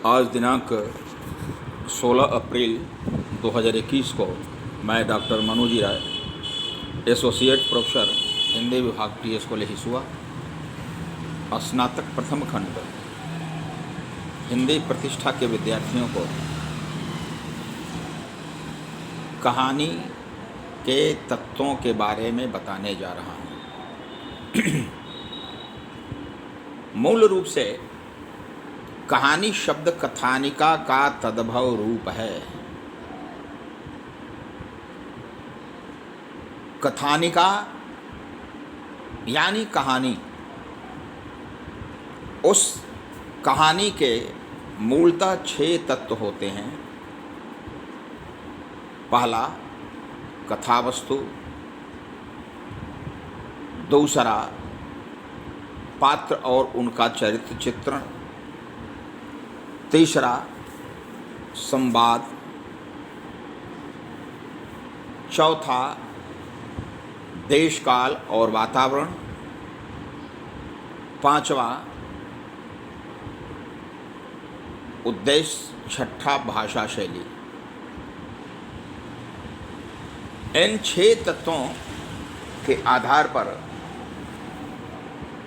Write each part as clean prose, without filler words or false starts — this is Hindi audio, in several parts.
आज दिनांक 16 अप्रैल 2021 को मैं डॉक्टर मनोजी राय, एसोसिएट प्रोफेसर हिंदी विभाग TS कॉलेज हिसुआ, स्नातक प्रथम खंड हिंदी प्रतिष्ठा के विद्यार्थियों को कहानी के तत्वों के बारे में बताने जा रहा हूँ। मूल रूप से कहानी शब्द कथानिका का तद्भव रूप है। कथानिका यानी कहानी। उस कहानी के मूलतः 6 तत्व होते हैं। पहला कथावस्तु, दूसरा पात्र और उनका चरित्र चित्रण, तीसरा संवाद, चौथा देश काल और वातावरण, पांचवा उद्देश्य, छठा भाषा शैली। इन 6 तत्वों के आधार पर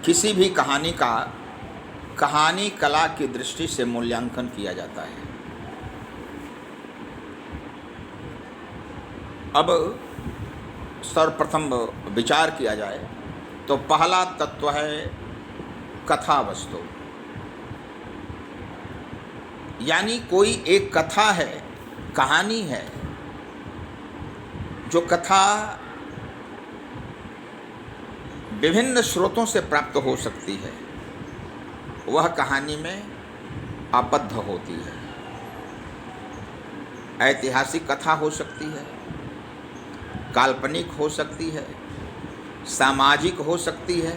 किसी भी कहानी का कहानी कला की दृष्टि से मूल्यांकन किया जाता है। अब सर्वप्रथम विचार किया जाए तो पहला तत्व है कथा वस्तु, यानी कोई एक कथा है, कहानी है। जो कथा विभिन्न स्रोतों से प्राप्त हो सकती है, वह कहानी में आबद्ध होती है। ऐतिहासिक कथा हो सकती है, काल्पनिक हो सकती है, सामाजिक हो सकती है।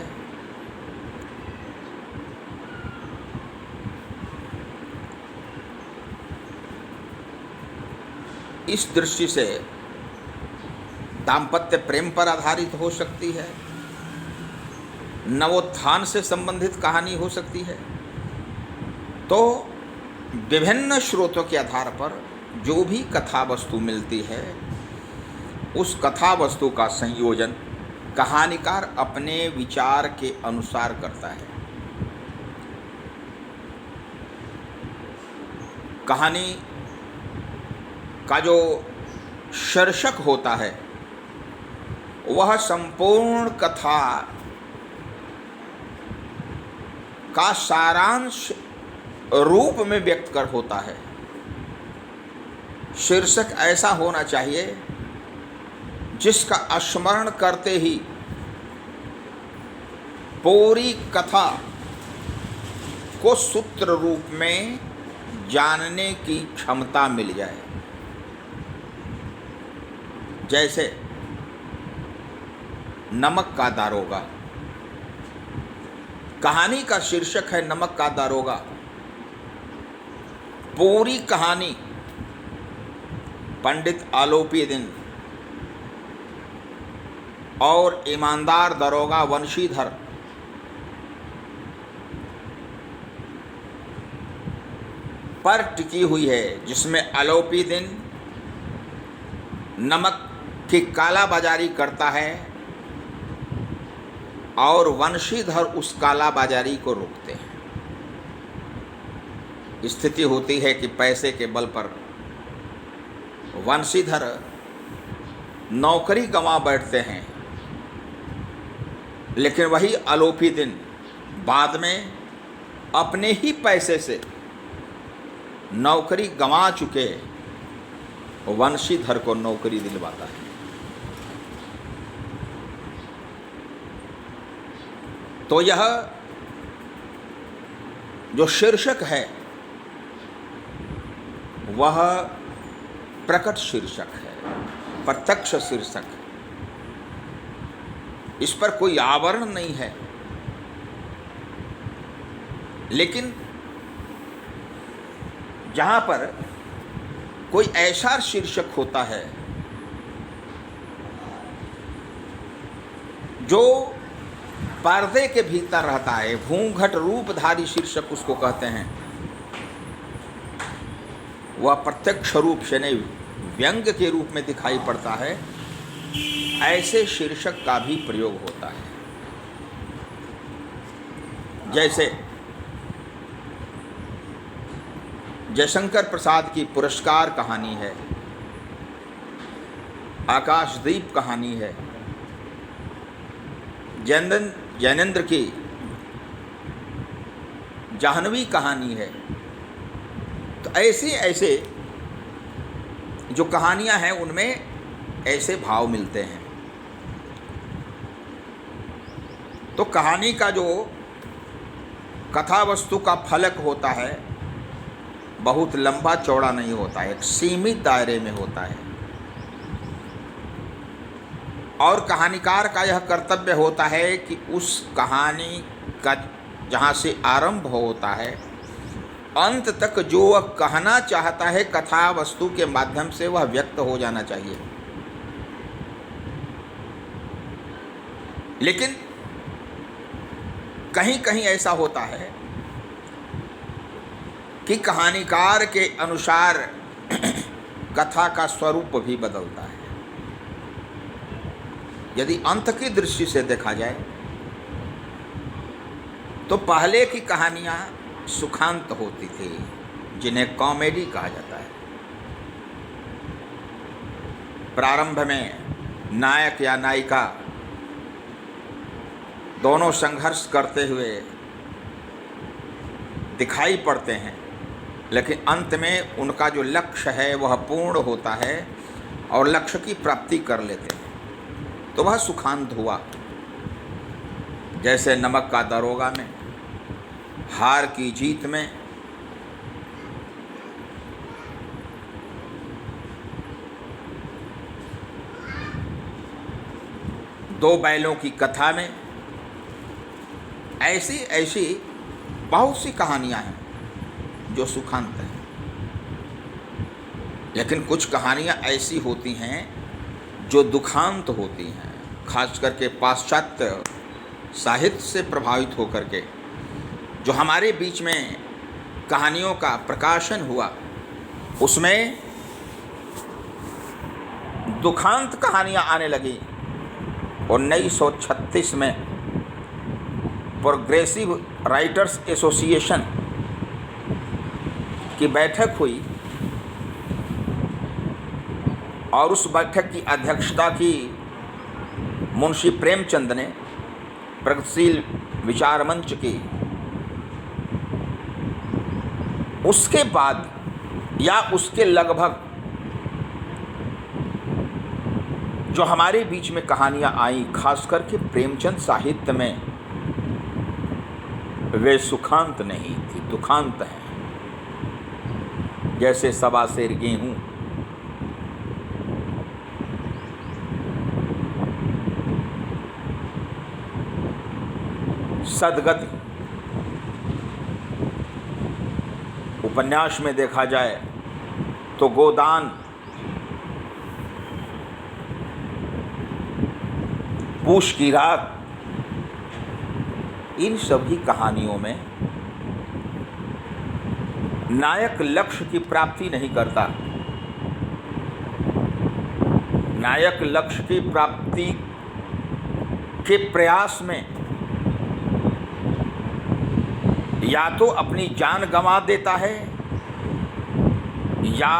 इस दृष्टि से दाम्पत्य प्रेम पर आधारित हो सकती है, नवोत्थान से संबंधित कहानी हो सकती है। तो विभिन्न स्रोतों के आधार पर जो भी कथा वस्तु मिलती है, उस कथा वस्तु का संयोजन कहानीकार अपने विचार के अनुसार करता है। कहानी का जो शीर्षक होता है, वह संपूर्ण कथा का सारांश रूप में व्यक्त कर होता है। शीर्षक ऐसा होना चाहिए जिसका स्मरण करते ही पूरी कथा को सूत्र रूप में जानने की क्षमता मिल जाए। जैसे नमक का दारोगा, कहानी का शीर्षक है नमक का दारोगा। पूरी कहानी पंडित आलोपी दिन और ईमानदार दरोगा वंशीधर पर टिकी हुई है, जिसमें आलोपी दिन नमक की कालाबाजारी करता है और वंशीधर उस कालाबाजारी को रोकते हैं। स्थिति होती है कि पैसे के बल पर वंशीधर नौकरी गंवा बैठते हैं, लेकिन वही आलोपी दिन बाद में अपने ही पैसे से नौकरी गंवा चुके वंशीधर को नौकरी दिलवाता है। तो यह जो शीर्षक है वह प्रकट शीर्षक है, प्रत्यक्ष शीर्षक है। इस पर कोई आवरण नहीं है। लेकिन जहाँ पर कोई ऐसा शीर्षक होता है जो पर्दे के भीतर रहता है, घूंघट रूपधारी शीर्षक उसको कहते हैं, वह प्रत्यक्ष रूप से नहीं व्यंग के रूप में दिखाई पड़ता है, ऐसे शीर्षक का भी प्रयोग होता है। जैसे जयशंकर प्रसाद की पुरस्कार कहानी है, आकाशदीप कहानी है, जैनेंद्र की जाह्नवी कहानी है। तो ऐसे जो कहानियां हैं उनमें ऐसे भाव मिलते हैं। तो कहानी का जो कथा वस्तु का फलक होता है बहुत लंबा चौड़ा नहीं होता है, एक सीमित दायरे में होता है। और कहानीकार का यह कर्तव्य होता है कि उस कहानी का जहाँ से आरंभ होता है अंत तक जो वह कहना चाहता है कथा वस्तु के माध्यम से वह व्यक्त हो जाना चाहिए। लेकिन कहीं कहीं ऐसा होता है कि कहानीकार के अनुसार कथा का स्वरूप भी बदलता है। यदि अंत की दृष्टि से देखा जाए तो पहले की कहानियां सुखांत होती थी, जिन्हें कॉमेडी कहा जाता है। प्रारंभ में नायक या नायिका दोनों संघर्ष करते हुए दिखाई पड़ते हैं, लेकिन अंत में उनका जो लक्ष्य है वह पूर्ण होता है और लक्ष्य की प्राप्ति कर लेते हैं, तो वह सुखांत हुआ। जैसे नमक का दरोगा में, हार की जीत में, दो बैलों की कथा में, ऐसी बहुत सी कहानियां हैं जो सुखांत हैं। लेकिन कुछ कहानियां ऐसी होती हैं जो दुखांत होती हैं, खास करके पाश्चात्य साहित्य से प्रभावित होकर के जो हमारे बीच में कहानियों का प्रकाशन हुआ, उसमें दुखांत कहानियां आने लगी। 1936 में प्रोग्रेसिव राइटर्स एसोसिएशन की बैठक हुई और उस बैठक की अध्यक्षता की मुंशी प्रेमचंद ने, प्रगतिशील विचार मंच की। उसके बाद या उसके लगभग जो हमारे बीच में कहानियां आई, खास करके प्रेमचंद साहित्य में, वे सुखांत नहीं थी, दुखांत हैं। जैसे सबा सेर गेहूं, सदगति। उपन्यास में देखा जाए तो गोदान, पूष की रात, इन सभी कहानियों में नायक लक्ष्य की प्राप्ति नहीं करता। नायक लक्ष्य की प्राप्ति के प्रयास में या तो अपनी जान गंवा देता है या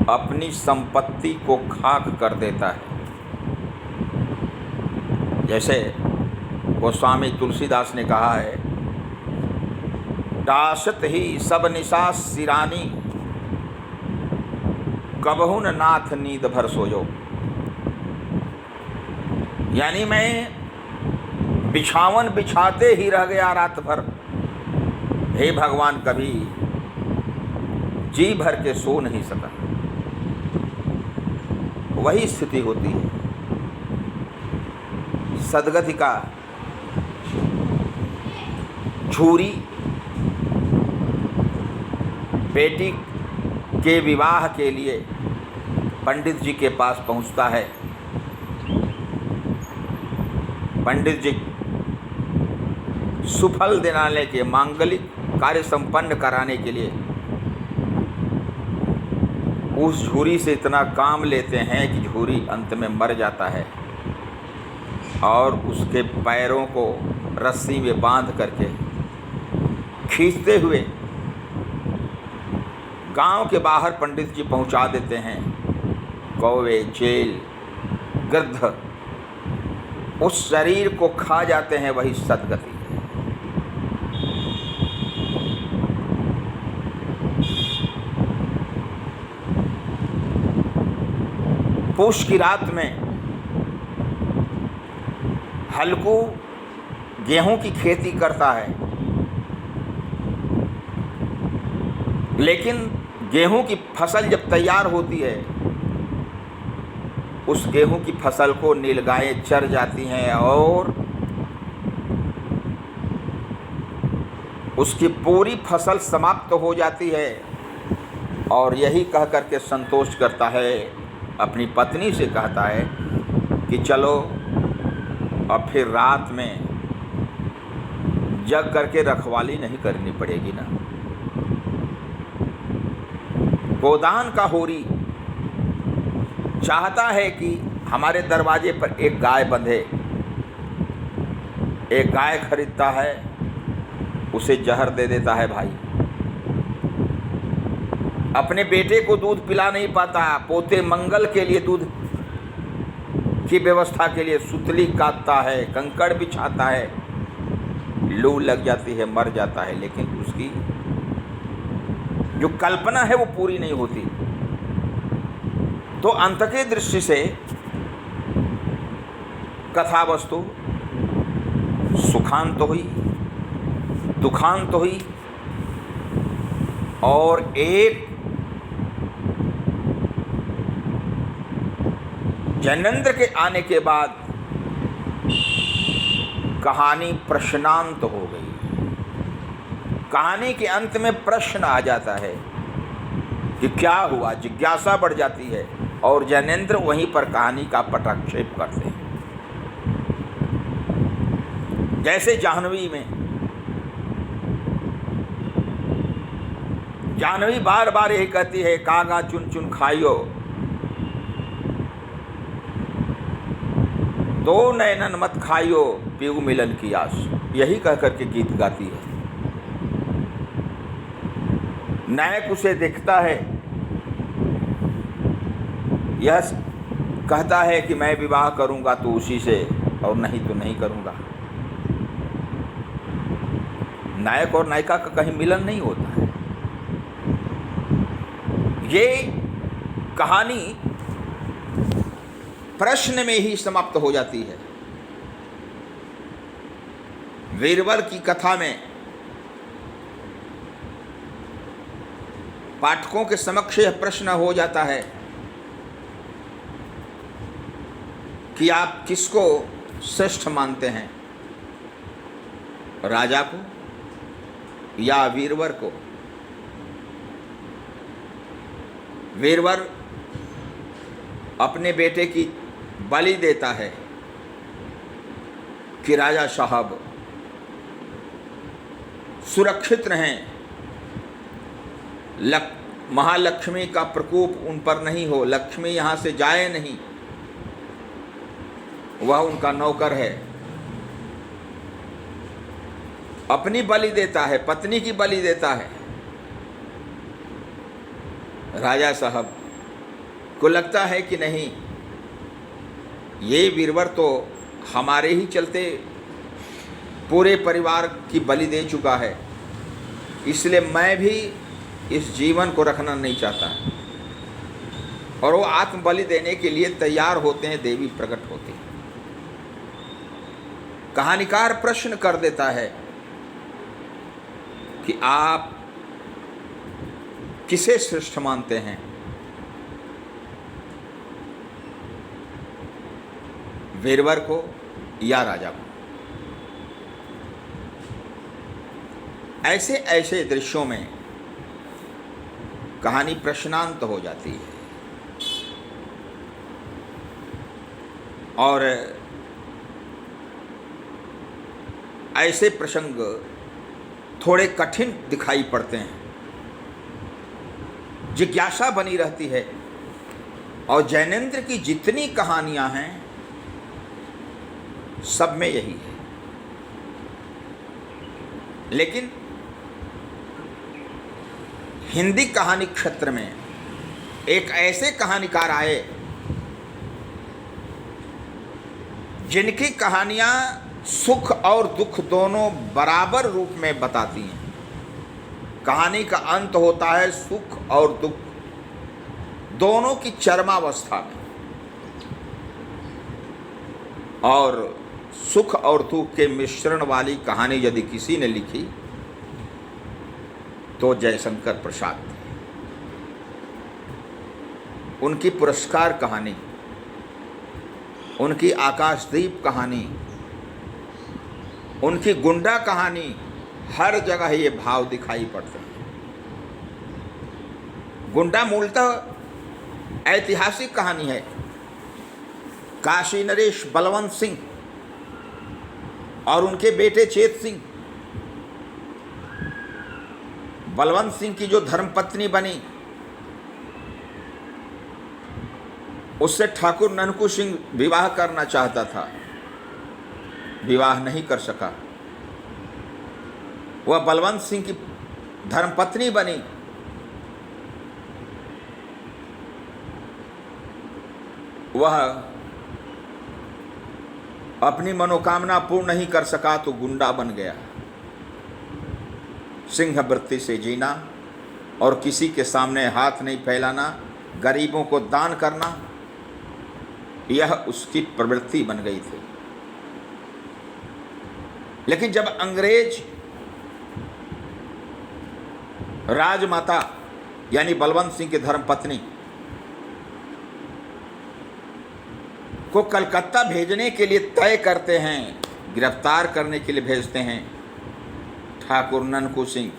अपनी संपत्ति को खाक कर देता है। जैसे गोस्वामी तुलसीदास ने कहा है, दासत ही सब निशा सिरानी, कबहुन नाथ नींद भर सोयो। यानी मैं बिछावन बिछाते ही रह गया रात भर, हे भगवान कभी जी भर के सो नहीं सका। वही स्थिति होती है। सदगति का झूरी बेटी के विवाह के लिए पंडित जी के पास पहुंचता है। पंडित जी सुफल दिलाने के, मांगलिक कार्य संपन्न कराने के लिए उस झूरी से इतना काम लेते हैं कि झूरी अंत में मर जाता है और उसके पैरों को रस्सी में बांध करके खींचते हुए गांव के बाहर पंडित जी पहुंचा देते हैं। कौवे, चेल, गिद्ध उस शरीर को खा जाते हैं, वही सद्गति है। पूष की रात में हल्कू गेहूं की खेती करता है, लेकिन गेहूं की फसल जब तैयार होती है, उस गेहूं की फसल को नीलगायें चर जाती हैं और उसकी पूरी फसल समाप्त हो जाती है। और यही कह करके संतोष करता है, अपनी पत्नी से कहता है कि चलो अब फिर रात में जग करके रखवाली नहीं करनी पड़ेगी ना। गोदान का होरी चाहता है कि हमारे दरवाजे पर एक गाय बंधे। एक गाय खरीदता है, उसे जहर दे देता है भाई। अपने बेटे को दूध पिला नहीं पाता, पोते मंगल के लिए दूध की व्यवस्था के लिए सुतली काटता है, कंकड़ बिछाता है, लू लग जाती है, मर जाता है, लेकिन उसकी जो कल्पना है वो पूरी नहीं होती। तो अंत के दृष्टि से कथा वस्तु सुखांत हुई, दुखांत हुई और एक जैनेंद्र के आने के बाद कहानी प्रश्नांत हो गई। कहानी के अंत में प्रश्न आ जाता है कि क्या हुआ, जिज्ञासा बढ़ जाती है और जैनेंद्र वहीं पर कहानी का पटाक्षेप करते हैं। जैसे जाह्नवी में जाह्नवी बार बार यही कहती है, कागा चुन चुन खाइयो, दो नैनन मत खाइयो, पीऊ मिलन की आस। यही कह करके गीत गाती है। नायक उसे देखता है, यह कहता है कि मैं विवाह करूंगा तो उसी से, और नहीं तो नहीं करूंगा। नायक और नायिका का कहीं मिलन नहीं होता है। ये कहानी प्रश्न में ही समाप्त हो जाती है। वीरवर की कथा में पाठकों के समक्ष यह प्रश्न हो जाता है कि आप किसको श्रेष्ठ मानते हैं, राजा को या वीरवर को। वीरवर अपने बेटे की बलि देता है कि राजा साहब सुरक्षित रहें, महालक्ष्मी का प्रकोप उन पर नहीं हो, लक्ष्मी यहाँ से जाए नहीं, वह उनका नौकर है। अपनी बलि देता है, पत्नी की बलि देता है। राजा साहब को लगता है कि नहीं, ये वीरवर तो हमारे ही चलते पूरे परिवार की बलि दे चुका है, इसलिए मैं भी इस जीवन को रखना नहीं चाहता। और वो आत्म बलि देने के लिए तैयार होते हैं, देवी प्रकट होती है। कहानीकार प्रश्न कर देता है कि आप किसे श्रेष्ठ मानते हैं, वीरवर को या राजा को। ऐसे ऐसे दृश्यों में कहानी प्रश्नांत हो जाती है और ऐसे प्रसंग थोड़े कठिन दिखाई पड़ते हैं, जिज्ञासा बनी रहती है। और जैनेंद्र की जितनी कहानियां हैं सब में यही है। लेकिन हिंदी कहानी क्षेत्र में एक ऐसे कहानीकार आए जिनकी कहानियां सुख और दुख दोनों बराबर रूप में बताती हैं। कहानी का अंत होता है सुख और दुख दोनों की चरमावस्था में, और सुख और दुख के मिश्रण वाली कहानी यदि किसी ने लिखी तो जयशंकर प्रसाद थे। उनकी पुरस्कार कहानी, उनकी आकाशदीप कहानी, उनकी गुंडा कहानी, हर जगह ये भाव दिखाई पड़ते हैं। गुंडा मूलतः ऐतिहासिक कहानी है। काशी नरेश बलवंत सिंह और उनके बेटे चेत सिंह, बलवंत सिंह की जो धर्मपत्नी बनी उससे ठाकुर ननकू सिंह विवाह करना चाहता था, विवाह नहीं कर सका। वह बलवंत सिंह की धर्मपत्नी बनी। वह अपनी मनोकामना पूर्ण नहीं कर सका तो गुंडा बन गया। सिंह वृत्ति से जीना और किसी के सामने हाथ नहीं फैलाना, गरीबों को दान करना, यह उसकी प्रवृत्ति बन गई थी। लेकिन जब अंग्रेज राजमाता यानी बलवंत सिंह की धर्मपत्नी को कलकत्ता भेजने के लिए तय करते हैं, गिरफ्तार करने के लिए भेजते हैं, ठाकुर ननकू सिंह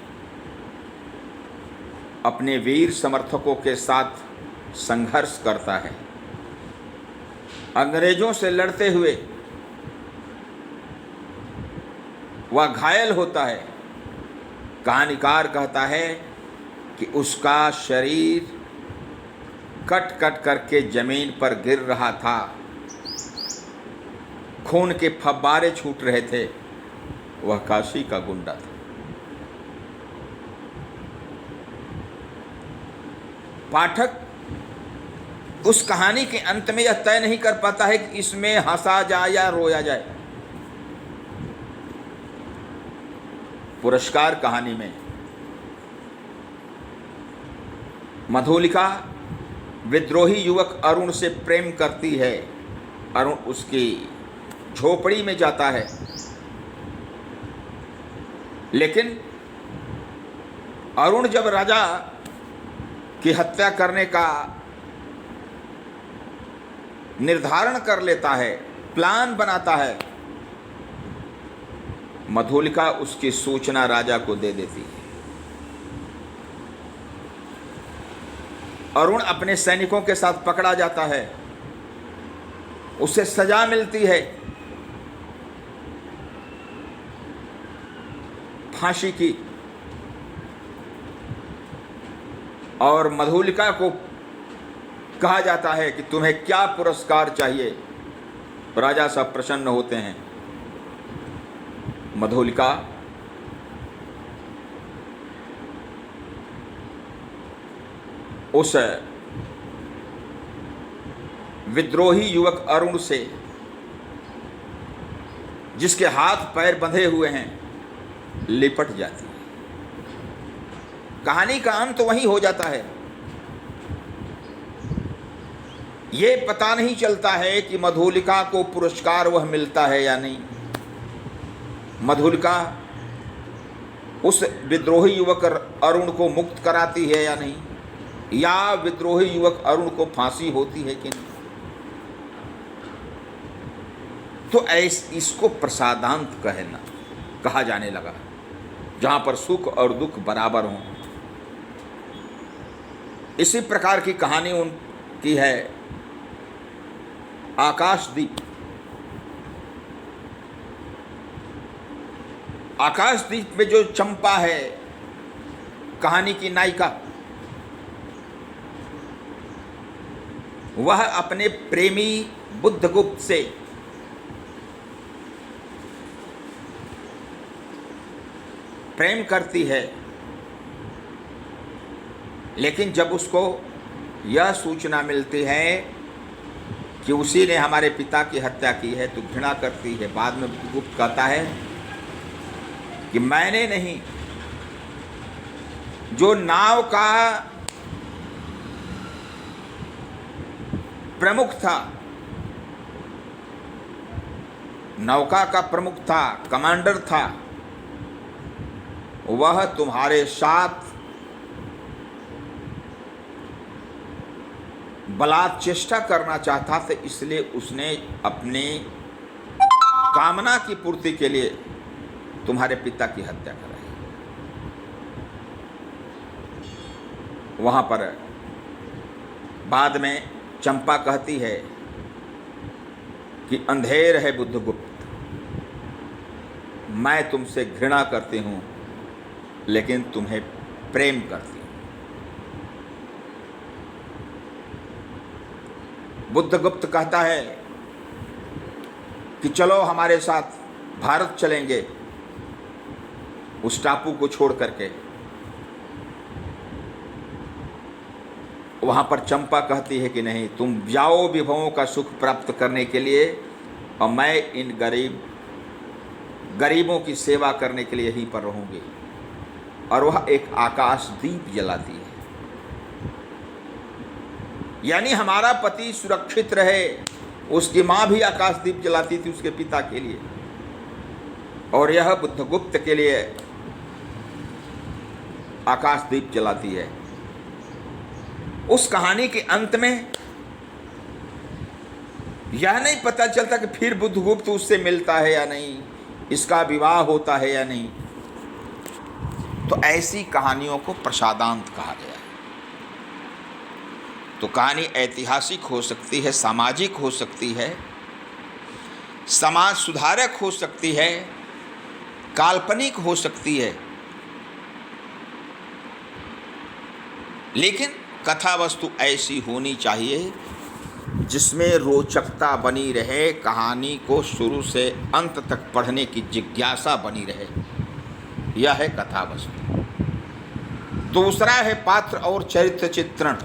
अपने वीर समर्थकों के साथ संघर्ष करता है। अंग्रेजों से लड़ते हुए वह घायल होता है। कहानीकार कहता है कि उसका शरीर कट कट करके जमीन पर गिर रहा था, खून के फव्वारे छूट रहे थे। वह काशी का गुंडा था। पाठक उस कहानी के अंत में यह तय नहीं कर पाता है कि इसमें हंसा जाए या रोया जाए। पुरस्कार कहानी में मधुलिका विद्रोही युवक अरुण से प्रेम करती है। अरुण उसकी झोपड़ी में जाता है, लेकिन अरुण जब राजा की हत्या करने का निर्धारण कर लेता है, प्लान बनाता है, मधुलिका उसकी सूचना राजा को दे देती है। अरुण अपने सैनिकों के साथ पकड़ा जाता है, उसे सजा मिलती है, फांसी की। और मधुलिका को कहा जाता है कि तुम्हें क्या पुरस्कार चाहिए। राजा सब प्रसन्न होते हैं। मधुलिका उस विद्रोही युवक अरुण से, जिसके हाथ पैर बंधे हुए हैं, लिपट जाती है। कहानी का अंत वहीं हो जाता है। ये पता नहीं चलता है कि मधुलिका को पुरस्कार वह मिलता है या नहीं। मधुलिका उस विद्रोही युवक अरुण को मुक्त कराती है या नहीं, या विद्रोही युवक अरुण को फांसी होती है कि नहीं। तो इसको प्रसादांत कहा जाने लगा, जहां पर सुख और दुख बराबर हों। इसी प्रकार की कहानी उनकी है आकाशदीप। आकाशदीप में जो चंपा है, कहानी की नायिका, वह अपने प्रेमी बुद्धगुप्त से प्रेम करती है, लेकिन जब उसको यह सूचना मिलती है कि उसी ने हमारे पिता की हत्या की है तो घृणा करती है। बाद में बुद्धगुप्त कहता है कि मैंने नहीं, जो नाव का प्रमुख था, नौका का प्रमुख था, कमांडर था, वह तुम्हारे साथ बलात् चेष्टा करना चाहता था, इसलिए उसने अपने कामना की पूर्ति के लिए तुम्हारे पिता की हत्या कराई। वहां पर बाद में चंपा कहती है कि अंधेर है बुद्धगुप्त, मैं तुमसे घृणा करती हूं लेकिन तुम्हें प्रेम करती हूं। बुद्धगुप्त कहता है कि चलो हमारे साथ भारत चलेंगे, उस टापू को छोड़ करके। वहां पर चंपा कहती है कि नहीं, तुम जाओ विभवों का सुख प्राप्त करने के लिए, और मैं इन गरीबों की सेवा करने के लिए यहीं पर रहूंगी। और वह एक आकाश दीप जलाती है, यानी हमारा पति सुरक्षित रहे। उसकी मां भी आकाश दीप जलाती थी उसके पिता के लिए, और यह बुद्धगुप्त के लिए आकाश दीप जलाती है। उस कहानी के अंत में यह नहीं पता चलता कि फिर बुद्धगुप्त उससे मिलता है या नहीं, इसका विवाह होता है या नहीं। तो ऐसी कहानियों को प्रसादांत कहा गया है। तो कहानी ऐतिहासिक हो सकती है, सामाजिक हो सकती है, समाज सुधारक हो सकती है, काल्पनिक हो सकती है, लेकिन कथा वस्तु ऐसी होनी चाहिए जिसमें रोचकता बनी रहे, कहानी को शुरू से अंत तक पढ़ने की जिज्ञासा बनी रहे। यह है कथा वस्तु। दूसरा है पात्र और चरित्र चित्रण।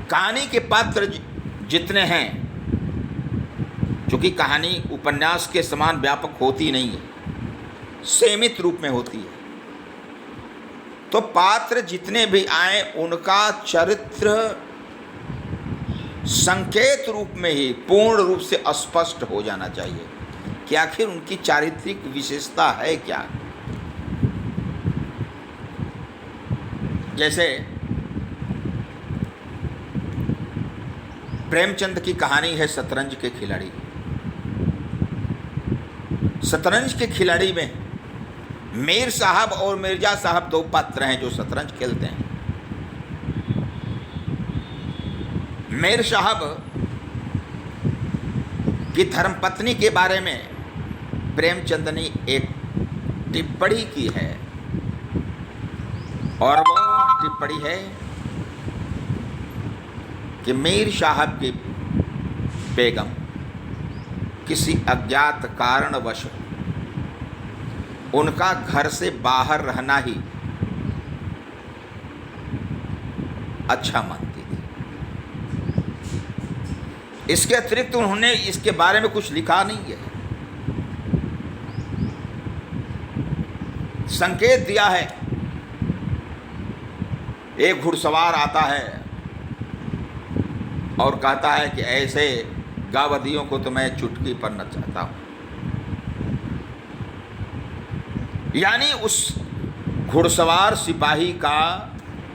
कहानी के पात्र जितने हैं, क्योंकि कहानी उपन्यास के समान व्यापक होती नहीं है, सीमित रूप में होती है, तो पात्र जितने भी आए उनका चरित्र संकेत रूप में ही पूर्ण रूप से स्पष्ट हो जाना चाहिए कि आखिर उनकी चारित्रिक विशेषता है क्या। जैसे प्रेमचंद की कहानी है शतरंज के खिलाड़ी। शतरंज के खिलाड़ी में मीर साहब और मिर्जा साहब दो पात्र हैं जो शतरंज खेलते हैं। मीर साहब की धर्मपत्नी के बारे में प्रेमचंद ने एक टिप्पणी की है, और वो टिप्पणी है कि मीर साहब की बेगम किसी अज्ञात कारणवश उनका घर से बाहर रहना ही अच्छा मानती थी। इसके अतिरिक्त उन्होंने इसके बारे में कुछ लिखा नहीं है। संकेत दिया है, एक घुड़सवार आता है और कहता है कि ऐसे गावदियों को तो मैं चुटकी पर न चाहता हूं। यानी उस घुड़सवार सिपाही का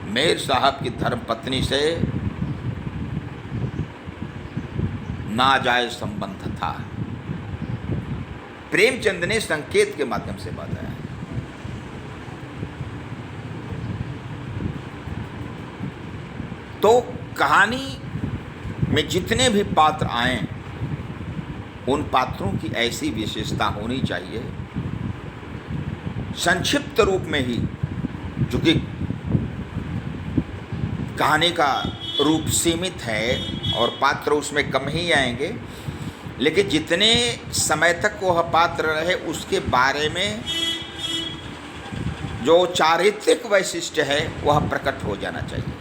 मीर साहब की धर्मपत्नी से नाजायज संबंध था। प्रेमचंद ने संकेत के माध्यम से बताया। तो कहानी में जितने भी पात्र आए उन पात्रों की ऐसी विशेषता होनी चाहिए, संक्षिप्त रूप में ही, चूँकि कहानी का रूप सीमित है और पात्र उसमें कम ही आएंगे, लेकिन जितने समय तक वह पात्र रहे उसके बारे में जो चारित्रिक वैशिष्ट्य है वह प्रकट हो जाना चाहिए।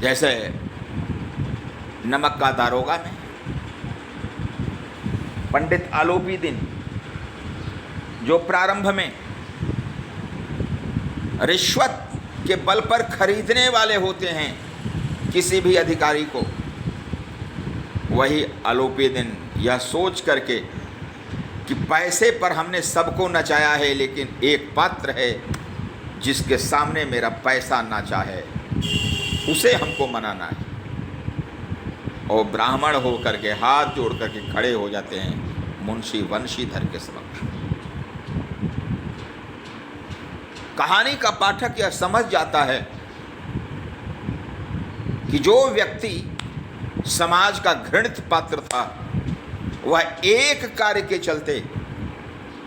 जैसे नमक का दारोगा में पंडित आलोपीदीन जो प्रारंभ में रिश्वत के बल पर खरीदने वाले होते हैं किसी भी अधिकारी को, वही आलोपीदीन यह सोच करके कि पैसे पर हमने सबको नचाया है, लेकिन एक पात्र है जिसके सामने मेरा पैसा नाचा है, उसे हमको मनाना है, और ब्राह्मण हो करके हाथ जोड़ करके खड़े हो जाते हैं मुंशी वंशीधर के समक्ष। कहानी का पाठक यह समझ जाता है कि जो व्यक्ति समाज का घृणित पात्र था वह एक कार्य के चलते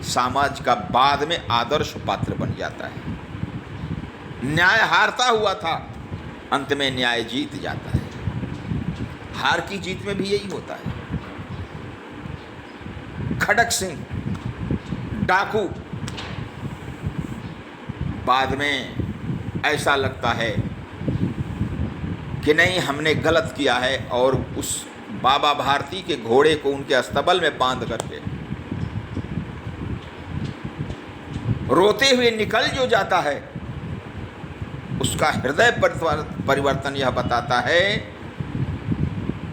समाज का बाद में आदर्श पात्र बन जाता है। न्याय हारता हुआ था, अंत में न्याय जीत जाता है। हार की जीत में भी यही होता है। खड़क सिंह डाकू, बाद में ऐसा लगता है कि नहीं हमने गलत किया है, और उस बाबा भारती के घोड़े को उनके अस्तबल में बांध करके रोते हुए निकल जो जाता है, उसका हृदय परिवर्तन यह बताता है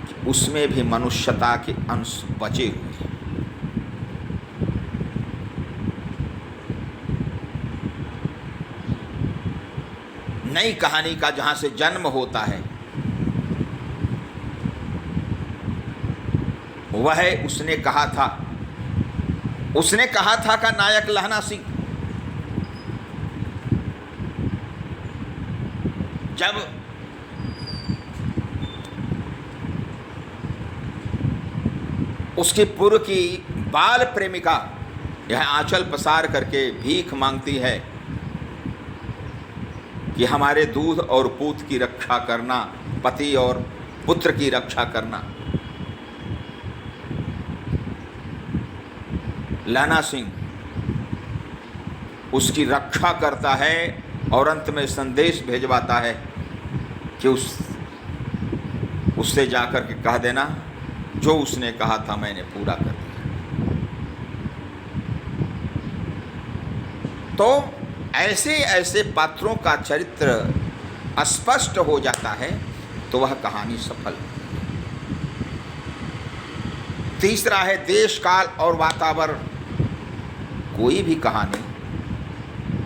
कि उसमें भी मनुष्यता के अंश बचे हुए हैं। नई कहानी का जहां से जन्म होता है वह उसने कहा था का नायक लहना सिंह जब उसकी पूर्व की बाल प्रेमिका यह आंचल पसार करके भीख मांगती है कि हमारे दूध और पूत की रक्षा करना, पति और पुत्र की रक्षा करना, लहना सिंह उसकी रक्षा करता है और अंत में संदेश भेजवाता है कि उससे जाकर के कह देना जो उसने कहा था मैंने पूरा कर दिया। तो ऐसे ऐसे पात्रों का चरित्र स्पष्ट हो जाता है तो वह कहानी सफल। तीसरा है देश काल और वातावरण। कोई भी कहानी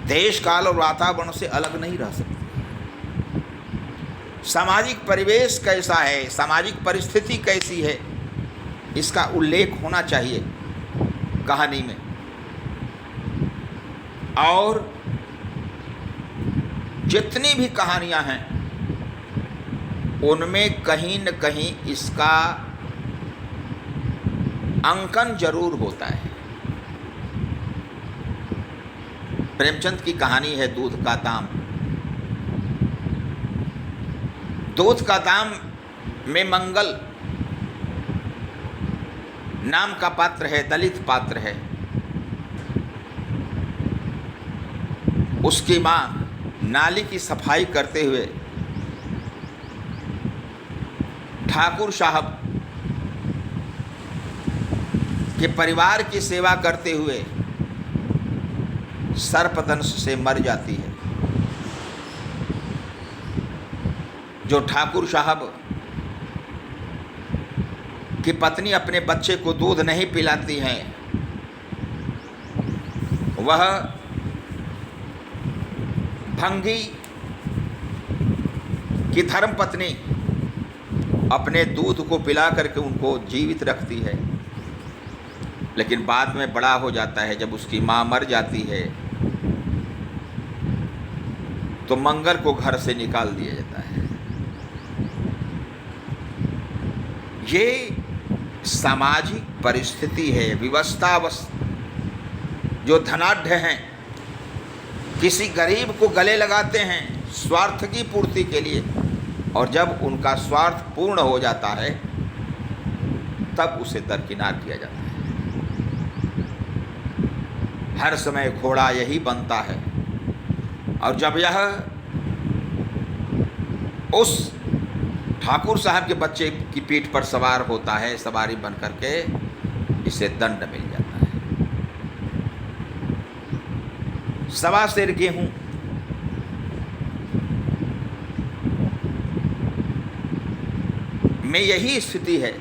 देश काल और वातावरण से अलग नहीं रह सकती। सामाजिक परिवेश कैसा है, सामाजिक परिस्थिति कैसी है, इसका उल्लेख होना चाहिए कहानी में। और जितनी भी कहानियां हैं उनमें कहीं न कहीं इसका अंकन जरूर होता है। प्रेमचंद की कहानी है दूध का दाम। दूध का दाम में मंगल नाम का पात्र है, दलित पात्र है। उसकी माँ नाली की सफाई करते हुए ठाकुर साहब के परिवार की सेवा करते हुए सर्पदंश से मर जाती है। जो ठाकुर साहब की पत्नी अपने बच्चे को दूध नहीं पिलाती हैं, वह भंगी की धर्मपत्नी अपने दूध को पिला करके उनको जीवित रखती है। लेकिन बाद में बड़ा हो जाता है, जब उसकी माँ मर जाती है तो मंगल को घर से निकाल दिया जाता है। ये सामाजिक परिस्थिति है, विवस्त्रावस्था। जो धनाढ्य हैं किसी गरीब को गले लगाते हैं स्वार्थ की पूर्ति के लिए, और जब उनका स्वार्थ पूर्ण हो जाता है तब उसे दरकिनार किया जाता है। हर समय घोड़ा यही बनता है, और जब यह उस ठाकुर साहब के बच्चे की पीठ पर सवार होता है सवारी बन करके, इसे दंड मिल जाता है। 1.25 सेर गेहूं में यही स्थिति है।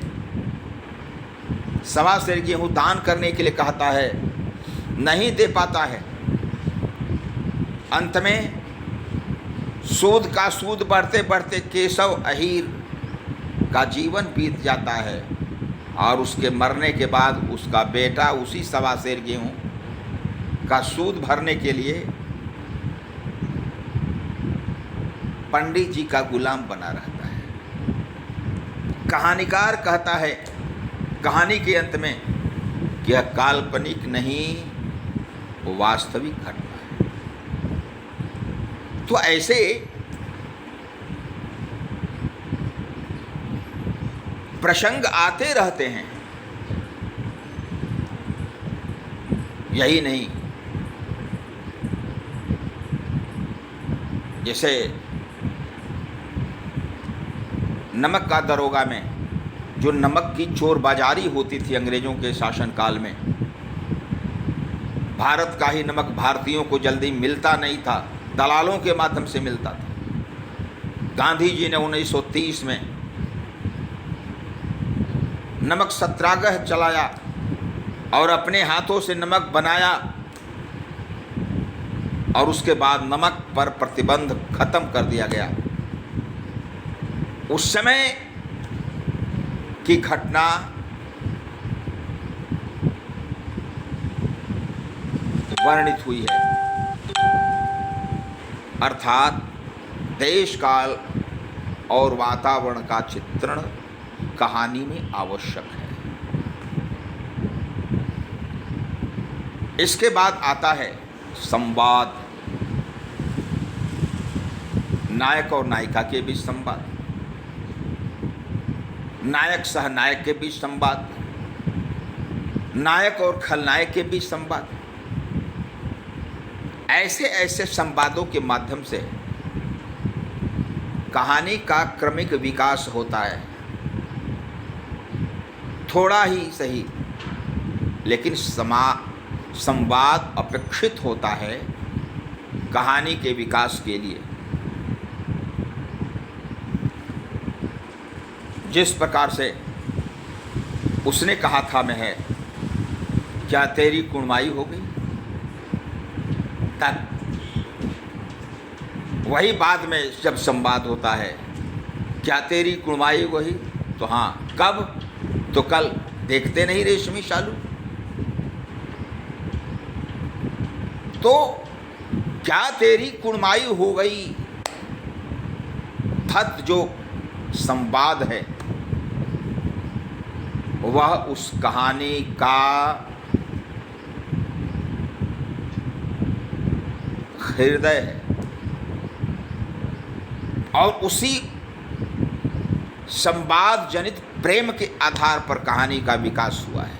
1.25 सेर गेहूं दान करने के लिए कहता है, नहीं दे पाता है। अंत में सूद का सूद बढ़ते बढ़ते केशव अहीर का जीवन बीत जाता है, और उसके मरने के बाद उसका बेटा उसी 1.25 सेर गेहूं का सूद भरने के लिए पंडित जी का गुलाम बना रहता है। कहानीकार कहता है कहानी के अंत में कि यह काल्पनिक नहीं, वास्तविक घटना है। तो ऐसे प्रसंग आते रहते हैं। यही नहीं, जैसे नमक का दरोगा में जो नमक की चोर बाजारी होती थी अंग्रेजों के शासनकाल में, भारत का ही नमक भारतीयों को जल्दी मिलता नहीं था, दलालों के माध्यम से मिलता था। गांधी जी ने 1930 में नमक सत्याग्रह चलाया और अपने हाथों से नमक बनाया, और उसके बाद नमक पर प्रतिबंध खत्म कर दिया गया। उस समय की घटना वर्णित हुई है, अर्थात देश काल और वातावरण का चित्रण कहानी में आवश्यक है। इसके बाद आता है संवाद, नायक और नायिका के बीच संवाद, नायक सह नायक के बीच संवाद, नायक और खलनायक के बीच संवाद। ऐसे ऐसे संवादों के माध्यम से कहानी का क्रमिक विकास होता है। थोड़ा ही सही, लेकिन संवाद अपेक्षित होता है कहानी के विकास के लिए। जिस प्रकार से उसने कहा था, मैं है क्या तेरी कुणमाई हो गई, तब वही बाद में जब संवाद होता है, क्या तेरी कुणमाई हुई, तो हाँ, कब, तो कल, देखते नहीं रेशमी शालू। तो क्या तेरी कुणमाई हो गई, थत जो संवाद है वह उस कहानी का हृदय है, और उसी संवाद जनित प्रेम के आधार पर कहानी का विकास हुआ है।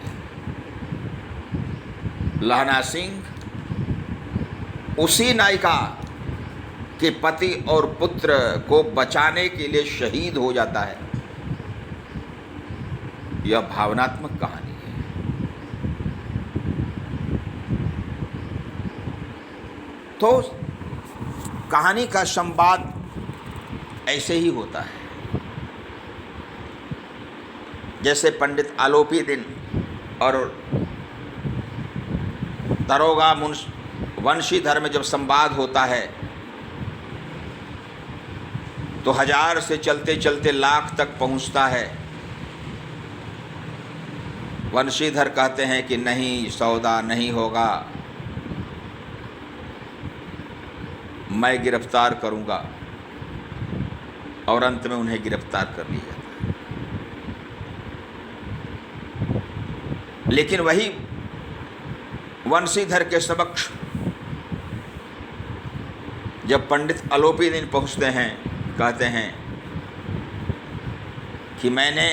लहना सिंह उसी नायिका के पति और पुत्र को बचाने के लिए शहीद हो जाता है। यह भावनात्मक कहानी है। तो कहानी का संवाद ऐसे ही होता है। जैसे पंडित आलोपी दिन और दरोगा वंशीधर में जब संवाद होता है तो 1000 से चलते चलते लाख तक पहुंचता है। वंशीधर कहते हैं कि नहीं, सौदा नहीं होगा, मैं गिरफ्तार करूंगा, और अंत में उन्हें गिरफ्तार कर लिया जाता है। लेकिन वही वंशीधर के समक्ष जब पंडित अलोपी दिन पहुँचते हैं, कहते हैं कि मैंने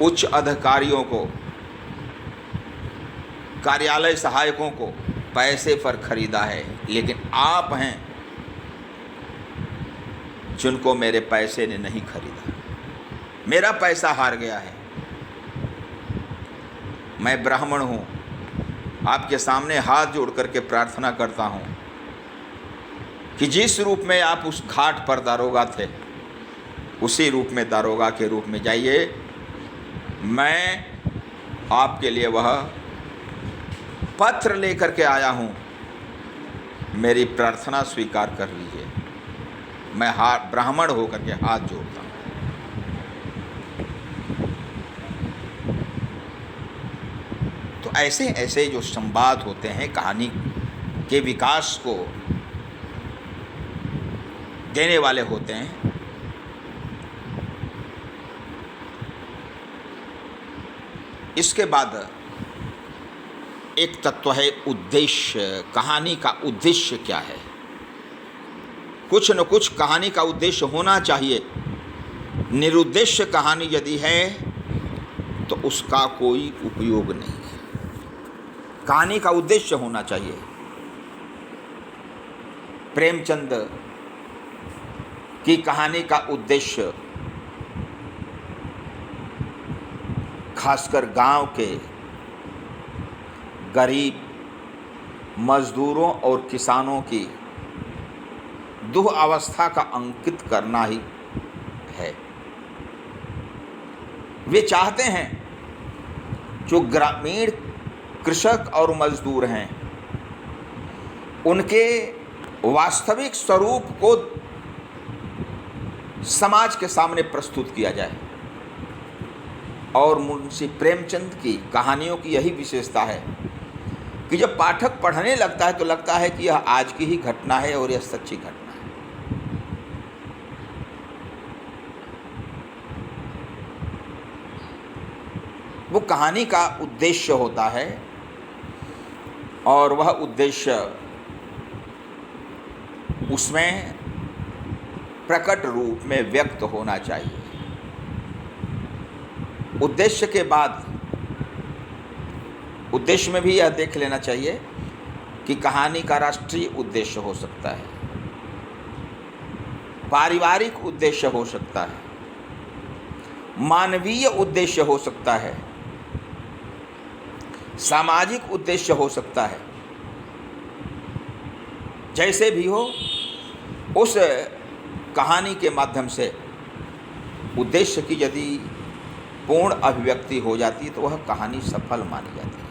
उच्च अधिकारियों को, कार्यालय सहायकों को पैसे पर खरीदा है, लेकिन आप हैं जिनको मेरे पैसे ने नहीं खरीदा। मेरा पैसा हार गया है। मैं ब्राह्मण हूँ, आपके सामने हाथ जोड़ करके प्रार्थना करता हूँ कि जिस रूप में आप उस घाट पर दारोगा थे, उसी रूप में दारोगा के रूप में जाइए। मैं आपके लिए वह पत्र लेकर के आया हूँ, मेरी प्रार्थना स्वीकार कर लीजिए। मैं ब्राह्मण होकर के हाथ जोड़ता हूँ। तो ऐसे ऐसे जो संवाद होते हैं, कहानी के विकास को देने वाले होते हैं। इसके बाद एक तत्व है उद्देश्य। कहानी का उद्देश्य क्या है? कुछ न कुछ कहानी का उद्देश्य होना चाहिए। निरुद्देश्य कहानी यदि है तो उसका कोई उपयोग नहीं है। कहानी का उद्देश्य होना चाहिए। प्रेमचंद की कहानी का उद्देश्य खासकर गांव के गरीब मजदूरों और किसानों की दुह अवस्था का अंकित करना ही है। वे चाहते हैं जो ग्रामीण कृषक और मजदूर हैं, उनके वास्तविक स्वरूप को समाज के सामने प्रस्तुत किया जाए। और मुंशी प्रेमचंद की कहानियों की यही विशेषता है कि जब पाठक पढ़ने लगता है तो लगता है कि यह आज की ही घटना है और यह सच्ची घटना है। वो कहानी का उद्देश्य होता है और वह उद्देश्य उसमें प्रकट रूप में व्यक्त होना चाहिए। उद्देश्य के बाद उद्देश्य में भी यह देख लेना चाहिए कि कहानी का राष्ट्रीय उद्देश्य हो सकता है, पारिवारिक उद्देश्य हो सकता है, मानवीय उद्देश्य हो सकता है, सामाजिक उद्देश्य हो सकता है। जैसे भी हो, उस कहानी के माध्यम से उद्देश्य की यदि पूर्ण अभिव्यक्ति हो जाती है तो वह कहानी सफल मानी जाती है।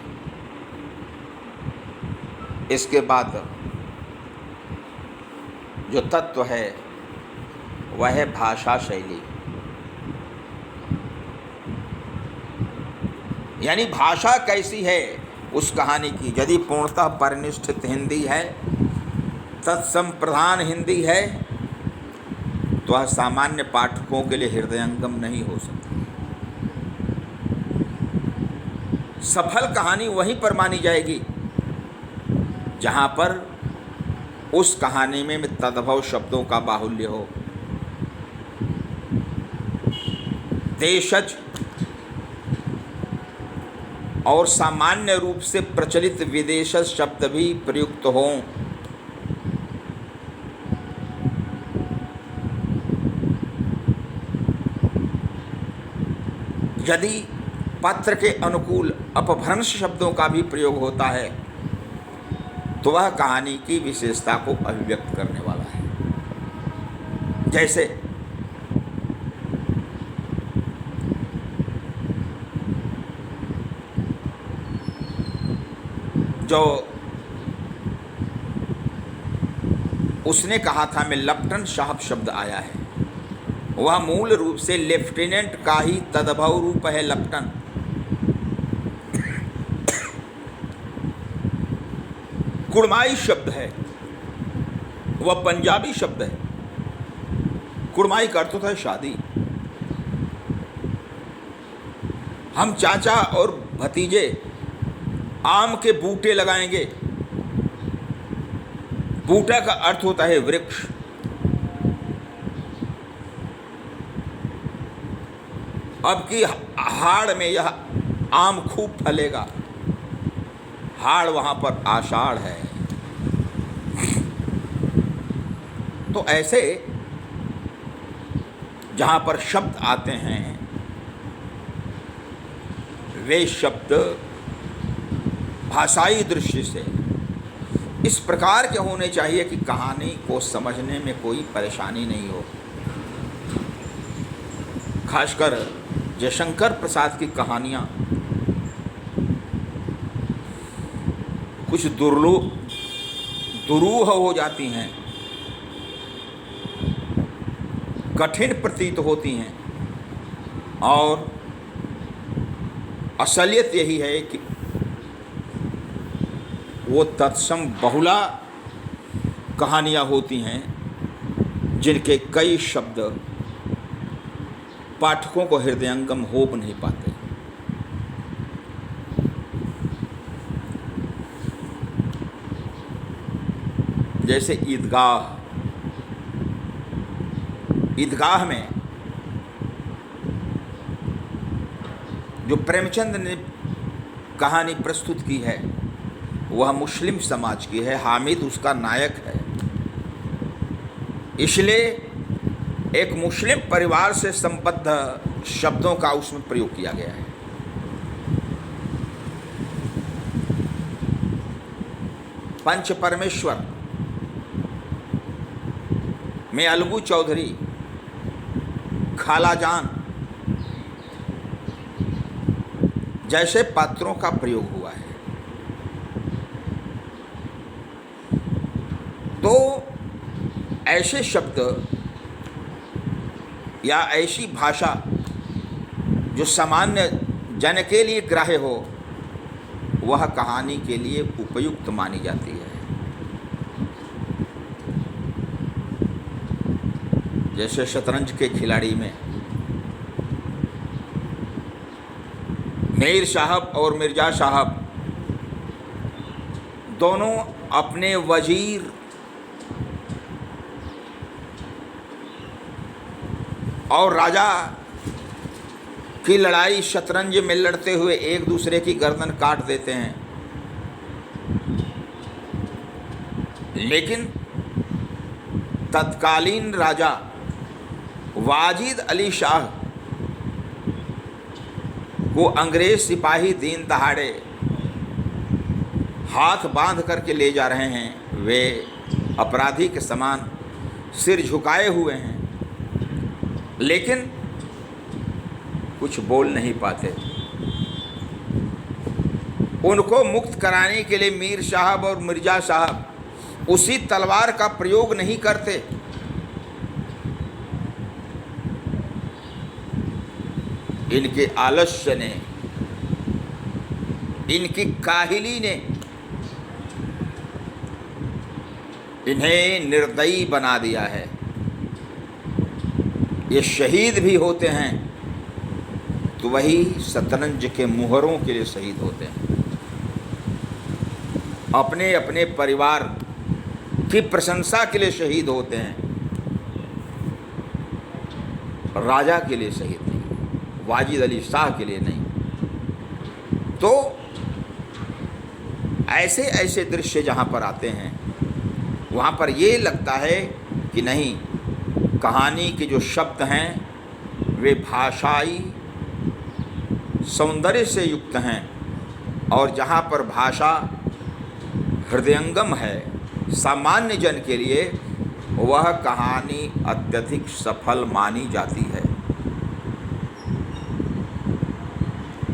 इसके बाद जो तत्व है वह है भाषा शैली, यानी भाषा कैसी है उस कहानी की। यदि पूर्णतः परिनिष्ठित हिंदी है, तत्संप्रधान हिंदी है, तो वह सामान्य पाठकों के लिए हृदयंगम नहीं हो सकती। सफल कहानी वहीं पर मानी जाएगी जहाँ पर उस कहानी में तद्भव शब्दों का बाहुल्य हो। देशज और सामान्य रूप से प्रचलित विदेशज शब्द भी प्रयुक्त हों। यदि पात्र के अनुकूल अपभ्रंश शब्दों का भी प्रयोग होता है तो वह कहानी की विशेषता को अभिव्यक्त करने वाला है। जैसे जो उसने कहा था में लप्टन साहब शब्द आया है, वह मूल रूप से लेफ्टिनेंट का ही तद्भव रूप है। लप्टन कुड़माई शब्द है, वह पंजाबी शब्द है। कुड़माई का अर्थ होता है शादी। हम चाचा और भतीजे आम के बूटे लगाएंगे। बूटा का अर्थ होता है वृक्ष। अब की हाड़ में यह आम खूब फलेगा। हाड़ वहां पर आषाढ़ है। तो ऐसे जहां पर शब्द आते हैं वे शब्द भाषाई दृष्टि से इस प्रकार के होने चाहिए कि कहानी को समझने में कोई परेशानी नहीं हो। खासकर जयशंकर प्रसाद की कहानियाँ कुछ दुरूह हो जाती हैं, कठिन प्रतीत होती हैं, और असलियत यही है कि वो तत्सम बहुला कहानियाँ होती हैं जिनके कई शब्द पाठकों को हृदयंगम हो नहीं पाते। जैसे ईदगाह में जो प्रेमचंद ने कहानी प्रस्तुत की है वह मुस्लिम समाज की है। हामिद उसका नायक है। इसलिए एक मुस्लिम परिवार से संबद्ध शब्दों का उसमें प्रयोग किया गया है। पंच परमेश्वर में अलगू चौधरी, खालाजान जैसे पात्रों का प्रयोग हुआ है। तो ऐसे शब्द या ऐसी भाषा जो सामान्य जन के लिए ग्राह्य हो वह कहानी के लिए उपयुक्त मानी जाती है। जैसे शतरंज के खिलाड़ी में मीर साहब और मिर्जा साहब दोनों अपने वजीर और राजा की लड़ाई शतरंज में लड़ते हुए एक दूसरे की गर्दन काट देते हैं, लेकिन तत्कालीन राजा वाजिद अली शाह को अंग्रेज सिपाही दीन दहाड़े हाथ बांध करके ले जा रहे हैं। वे अपराधी के समान सिर झुकाए हुए हैं, लेकिन कुछ बोल नहीं पाते। उनको मुक्त कराने के लिए मीर साहब और मिर्जा साहब उसी तलवार का प्रयोग नहीं करते। इनके आलस्य ने, इनकी काहिली ने इन्हें निर्दयी बना दिया है। ये शहीद भी होते हैं तो वही शतरंज के मुहरों के लिए शहीद होते हैं। अपने अपने परिवार की प्रशंसा के लिए शहीद होते हैं, राजा के लिए शहीद नहीं, वाजिद अली शाह के लिए नहीं। तो ऐसे ऐसे दृश्य जहाँ पर आते हैं वहाँ पर ये लगता है कि नहीं, कहानी के जो शब्द हैं वे भाषाई सौंदर्य से युक्त हैं, और जहाँ पर भाषा हृदयंगम है सामान्य जन के लिए, वह कहानी अत्यधिक सफल मानी जाती है।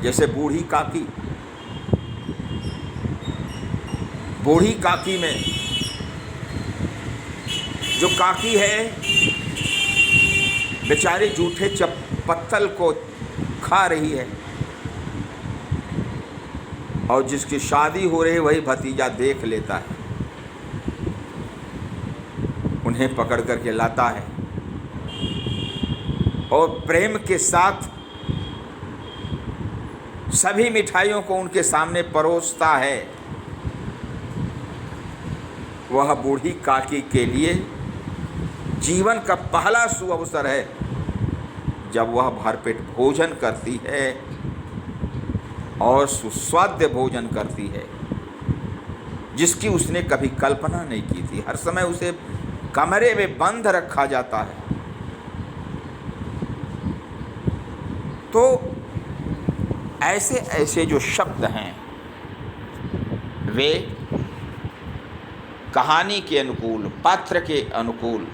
जैसे बूढ़ी काकी में जो काकी है बेचारे जूठे पत्तल को खा रही है, और जिसकी शादी हो रही है वही भतीजा देख लेता है, उन्हें पकड़ करके लाता है और प्रेम के साथ सभी मिठाइयों को उनके सामने परोसता है, वह बूढ़ी काकी के लिए जीवन का पहला सुअवसर है जब वह भरपेट भोजन करती है और सुस्वाद्य भोजन करती है जिसकी उसने कभी कल्पना नहीं की थी। हर समय उसे कमरे में बंद रखा जाता है। तो ऐसे ऐसे जो शब्द हैं वे कहानी के अनुकूल, पात्र के अनुकूल,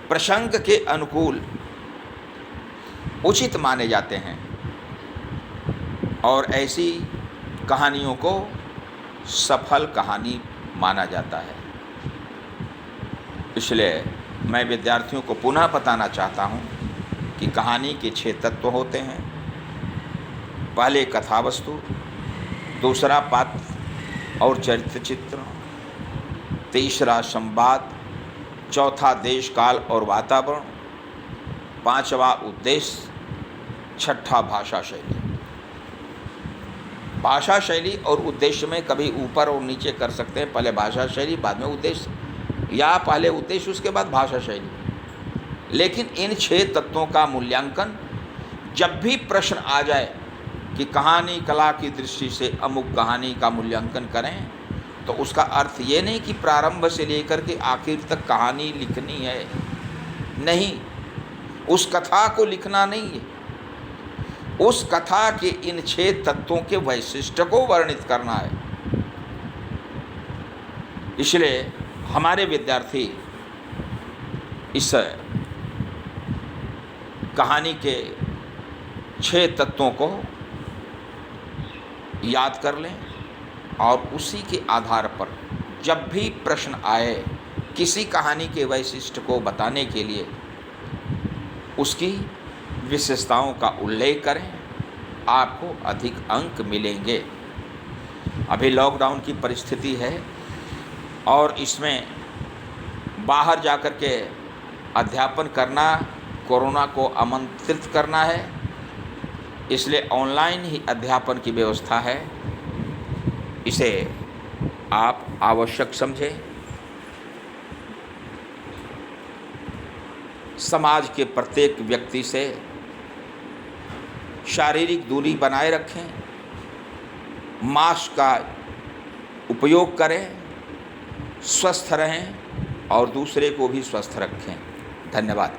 प्रसंग के अनुकूल उचित माने जाते हैं और ऐसी कहानियों को सफल कहानी माना जाता है। इसलिए मैं विद्यार्थियों को पुनः बताना चाहता हूँ कि कहानी के 6 तत्व होते हैं। पहले कथा वस्तु, दूसरा पात्र और चरित्र चित्र, तीसरा संवाद, चौथा देश काल और वातावरण, पांचवा उद्देश्य, छठा भाषा शैली। भाषा शैली और उद्देश्य में कभी ऊपर और नीचे कर सकते हैं, पहले भाषा शैली बाद में उद्देश्य, या पहले उद्देश्य उसके बाद भाषा शैली। लेकिन इन 6 तत्वों का मूल्यांकन जब भी प्रश्न आ जाए कि कहानी कला की दृष्टि से अमुक कहानी का मूल्यांकन करें, तो उसका अर्थ ये नहीं कि प्रारंभ से लेकर के आखिर तक कहानी लिखनी है, नहीं, उस कथा को लिखना नहीं है, उस कथा के इन 6 तत्वों के वैशिष्ट्य को वर्णित करना है। इसलिए हमारे विद्यार्थी इस कहानी के 6 तत्वों को याद कर लें और उसी के आधार पर जब भी प्रश्न आए किसी कहानी के वैशिष्ट्य को बताने के लिए उसकी विशेषताओं का उल्लेख करें, आपको अधिक अंक मिलेंगे। अभी लॉकडाउन की परिस्थिति है और इसमें बाहर जाकर के अध्यापन करना कोरोना को आमंत्रित करना है, इसलिए ऑनलाइन ही अध्यापन की व्यवस्था है। इसे आप आवश्यक समझें। समाज के प्रत्येक व्यक्ति से शारीरिक दूरी बनाए रखें, मास्क का उपयोग करें, स्वस्थ रहें और दूसरे को भी स्वस्थ रखें। धन्यवाद।